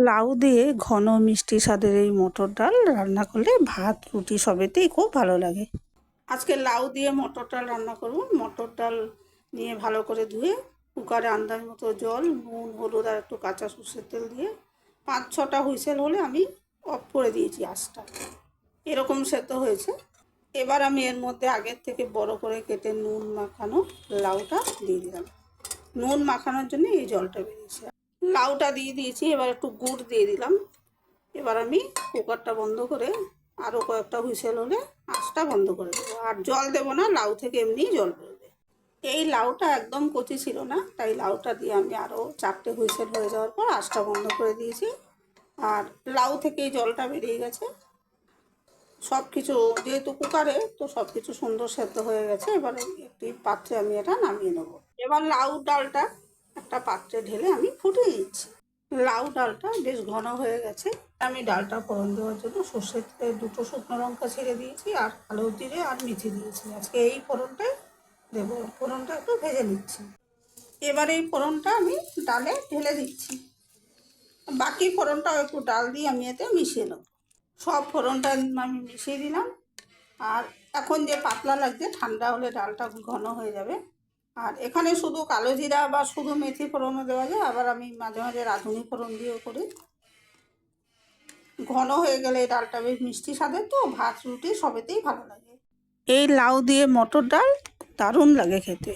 লাউ দিয়ে ঘন মিষ্টি স্বাদের এই মটর ডাল রান্না করলে ভাত রুটি সবেতেই খুব ভালো লাগে। আজকে লাউ দিয়ে মটর ডাল রান্না করব। মটর ডাল নিয়ে ভালো করে ধুয়ে কুকারে আন্দাজ মতো জল, নুন, হলুদ আর একটু কাঁচা সর্ষের তেল দিয়ে 5-6টা হুইসেল হলে আমি অফ করে দিয়েছি আঁচটা। এরকম সেদ্ধ হয়েছে। এবার আমি এর মধ্যে আগের থেকে বড় করে কেটে নুন মাখানো লাউটা দিয়ে দিলাম। নুন মাখানোর জন্য এই জলটা বেরিয়েছে। লাউটা দিয়ে দিয়েছি, এবার একটু গুড় দিয়ে দিলাম। এবার আমি কুকারটা বন্ধ করে আরও কয়েকটা হুইসেল হলে আঁচটা বন্ধ করে দেবো। আর জল দেবো না, লাউ থেকে এমনিই জল বেরোবে। এই লাউটা একদম কচি ছিল না, তাই লাউটা দিয়ে আমি আরও 4টে হুইসেল হয়ে যাওয়ার পর আঁচটা বন্ধ করে দিয়েছি। আর লাউ থেকে এই জলটা বেরিয়ে গেছে। সব কিছু যেহেতু কুকারে, তো সব কিছু সুন্দর সেদ্ধ হয়ে গেছে। এবার একটি পাত্রে আমি এটা নামিয়ে নেব। এবার লাউ ডালটা একটা পাত্রে ঢেলে আমি ফুটিয়ে দিচ্ছি। লাউ ডালটা বেশ ঘন হয়ে গেছে। আমি ডালটা ফোড়ন দেওয়ার জন্য সর্ষের তেলে 2টো শুকনো লঙ্কা ছেড়ে দিয়েছি আর কালো জিরে আর মেথি দিয়েছি। আজকে এই ফোড়নটাই দেবো। ফোড়নটা একটু ভেজে নিচ্ছি। এবার এই ফোড়নটা আমি ডালে ঢেলে দিচ্ছি। বাকি ফোড়নটাও একটু ডাল দিয়ে আমি এতে মিশিয়ে নেব। সব ফোড়নটা আমি মিশিয়ে দিলাম। আর এখন যে পাতলা লাগছে, ঠান্ডা হলে ডালটা ঘন হয়ে যাবে। আর এখানে শুধু কালো জিরা বা শুধু মেথি ফোড়নও দেওয়া যায়, আবার আমি মাঝে মাঝে রাঁধুনি ফোড়ন দিয়েও করি। ঘন হয়ে গেলে এই ডালটা বেশ মিষ্টি স্বাদের, তো ভাত রুটি সবেতেই ভালো লাগে। এই লাউ দিয়ে মটর ডাল দারুণ লাগে খেতে।